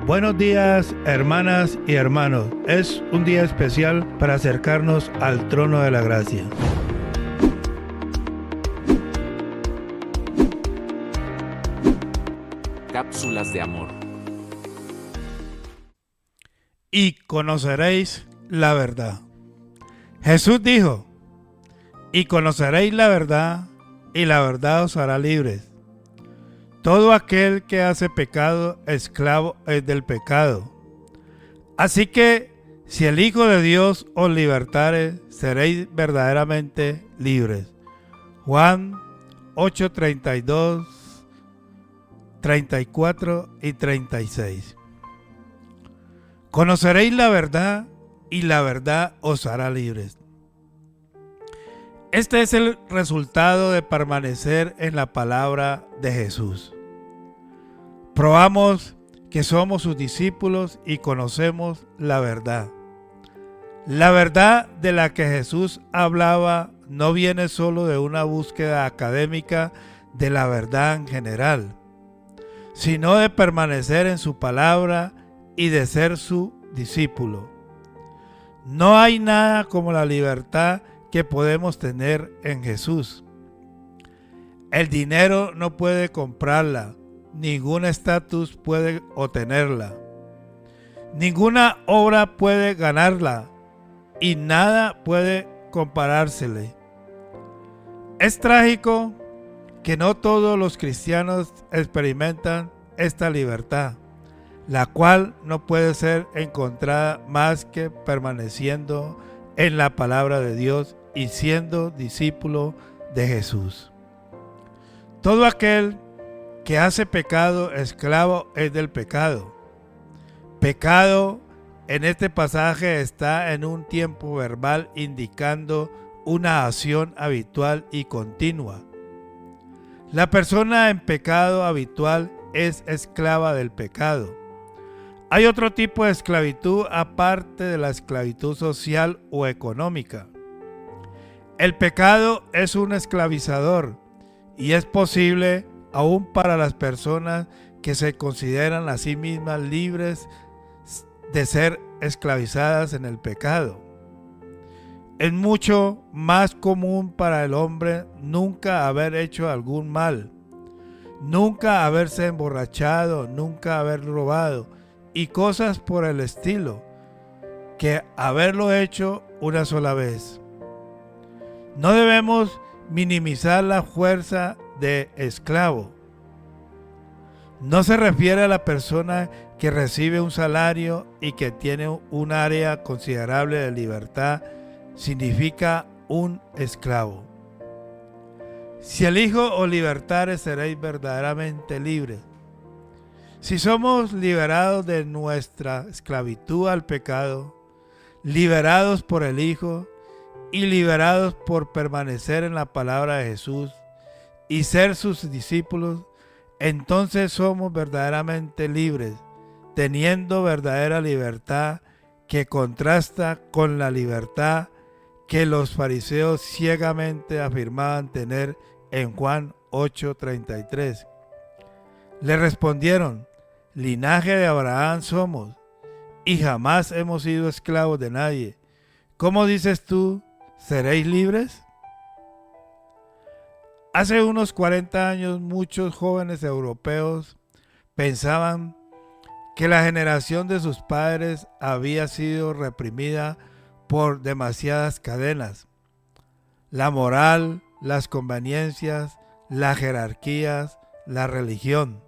Buenos días, hermanas y hermanos. Es un día especial para acercarnos al trono de la gracia. Cápsulas de amor. Y conoceréis la verdad. Jesús dijo: y conoceréis la verdad, y la verdad os hará libres. Todo aquel que hace pecado, esclavo es del pecado. Así que, si el Hijo de Dios os libertare, seréis verdaderamente libres. Juan 8:32, 34 y 36. Conoceréis la verdad, y la verdad os hará libres. Este es el resultado de permanecer en la palabra de Jesús. Probamos que somos sus discípulos y conocemos la verdad. La verdad de la que Jesús hablaba no viene solo de una búsqueda académica de la verdad en general, sino de permanecer en su palabra y de ser su discípulo. No hay nada como la libertad que podemos tener en Jesús. El dinero no puede comprarla, ningún estatus puede obtenerla, ninguna obra puede ganarla y nada puede comparársele. Es trágico que no todos los cristianos experimentan esta libertad, la cual no puede ser encontrada más que permaneciendo en la palabra de Dios y siendo discípulo de Jesús. Todo aquel que hace pecado, esclavo es del pecado. Pecado en este pasaje está en un tiempo verbal indicando una acción habitual y continua. La persona en pecado habitual es esclava del pecado. Hay otro tipo de esclavitud aparte de la esclavitud social o económica. El pecado es un esclavizador y es posible aún para las personas que se consideran a sí mismas libres de ser esclavizadas en el pecado. Es mucho más común para el hombre nunca haber hecho algún mal, nunca haberse emborrachado, nunca haber robado y cosas por el estilo, que haberlo hecho una sola vez. No debemos minimizar la fuerza de esclavo. No se refiere a la persona que recibe un salario y que tiene un área considerable de libertad, significa un esclavo. Si el Hijo os libertare, seréis verdaderamente libres. Si somos liberados de nuestra esclavitud al pecado, liberados por el Hijo y liberados por permanecer en la palabra de Jesús y ser sus discípulos, entonces somos verdaderamente libres, teniendo verdadera libertad que contrasta con la libertad que los fariseos ciegamente afirmaban tener en Juan 8:33. Le respondieron: linaje de Abraham somos, y jamás hemos sido esclavos de nadie. ¿Cómo dices tú, seréis libres? Hace unos 40 años muchos jóvenes europeos pensaban que la generación de sus padres había sido reprimida por demasiadas cadenas. La moral, las conveniencias, las jerarquías, la religión.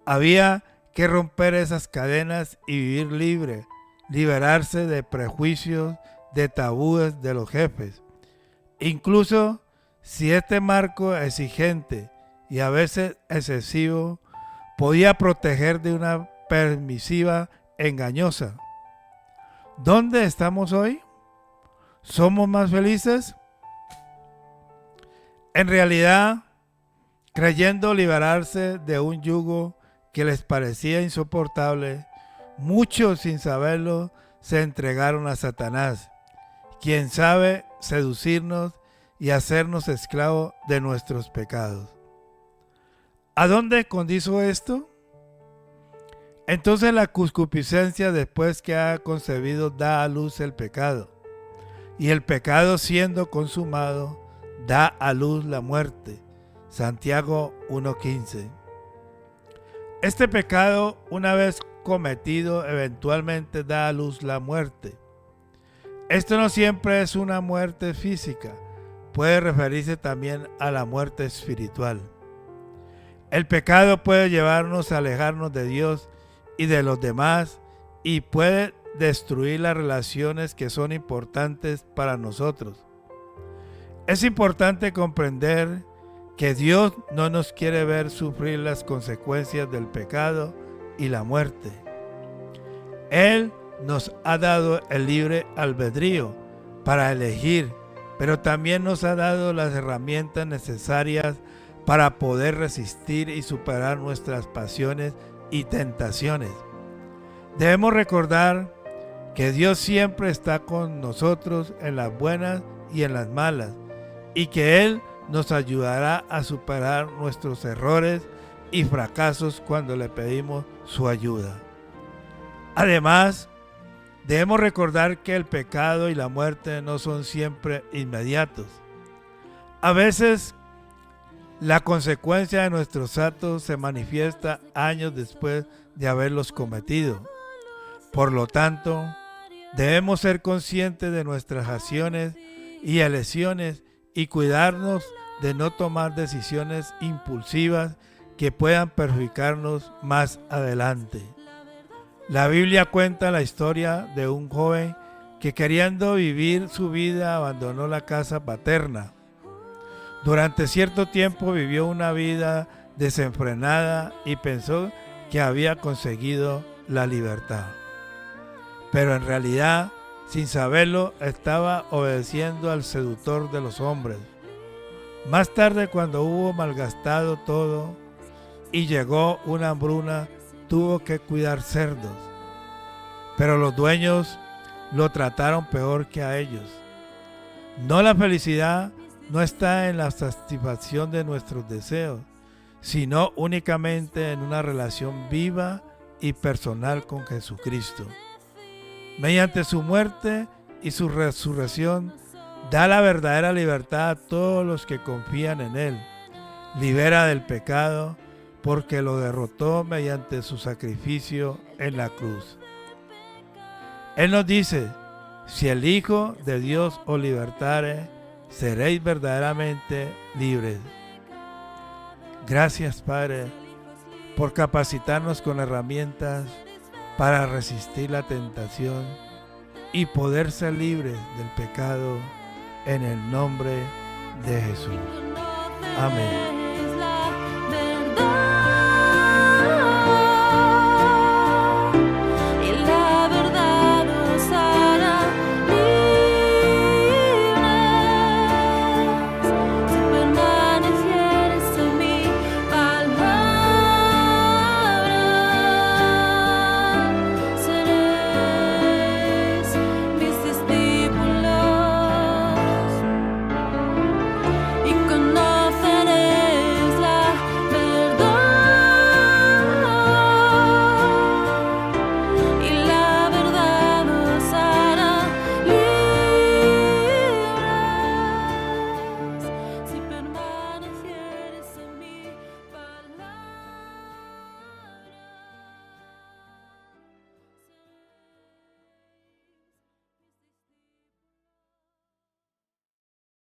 Había que romper esas cadenas y vivir libre, liberarse de prejuicios, de tabúes de los jefes. Incluso si este marco exigente y a veces excesivo podía proteger de una permisiva engañosa. ¿Dónde estamos hoy? ¿Somos más felices? En realidad, creyendo liberarse de un yugo que les parecía insoportable, muchos sin saberlo se entregaron a Satanás, quien sabe seducirnos y hacernos esclavos de nuestros pecados. ¿A dónde condujo esto? Entonces la concupiscencia, después que ha concebido, da a luz el pecado. Y el pecado, siendo consumado, da a luz la muerte. Santiago 1:15. Este pecado, una vez cometido, eventualmente da a luz la muerte. Esto no siempre es una muerte física, puede referirse también a la muerte espiritual. El pecado puede llevarnos a alejarnos de Dios y de los demás y puede destruir las relaciones que son importantes para nosotros. Es importante comprender que Dios no nos quiere ver sufrir las consecuencias del pecado y la muerte. Él nos ha dado el libre albedrío para elegir, pero también nos ha dado las herramientas necesarias para poder resistir y superar nuestras pasiones y tentaciones. Debemos recordar que Dios siempre está con nosotros en las buenas y en las malas, y que Él nos ayudará a superar nuestros errores y fracasos cuando le pedimos su ayuda. Además, debemos recordar que el pecado y la muerte no son siempre inmediatos. A veces, la consecuencia de nuestros actos se manifiesta años después de haberlos cometido. Por lo tanto, debemos ser conscientes de nuestras acciones y elecciones y cuidarnos de no tomar decisiones impulsivas que puedan perjudicarnos más adelante. La Biblia cuenta la historia de un joven que, queriendo vivir su vida, abandonó la casa paterna. Durante cierto tiempo vivió una vida desenfrenada y pensó que había conseguido la libertad. Pero en realidad, sin saberlo, estaba obedeciendo al seductor de los hombres. Más tarde, cuando hubo malgastado todo y llegó una hambruna, tuvo que cuidar cerdos. Pero los dueños lo trataron peor que a ellos. No, la felicidad no está en la satisfacción de nuestros deseos, sino únicamente en una relación viva y personal con Jesucristo. Mediante su muerte y su resurrección, da la verdadera libertad a todos los que confían en Él. Libera del pecado porque lo derrotó mediante su sacrificio en la cruz. Él nos dice: si el Hijo de Dios os libertare, seréis verdaderamente libres. Gracias, Padre, por capacitarnos con herramientas para resistir la tentación y poder ser libres del pecado en el nombre de Jesús. Amén.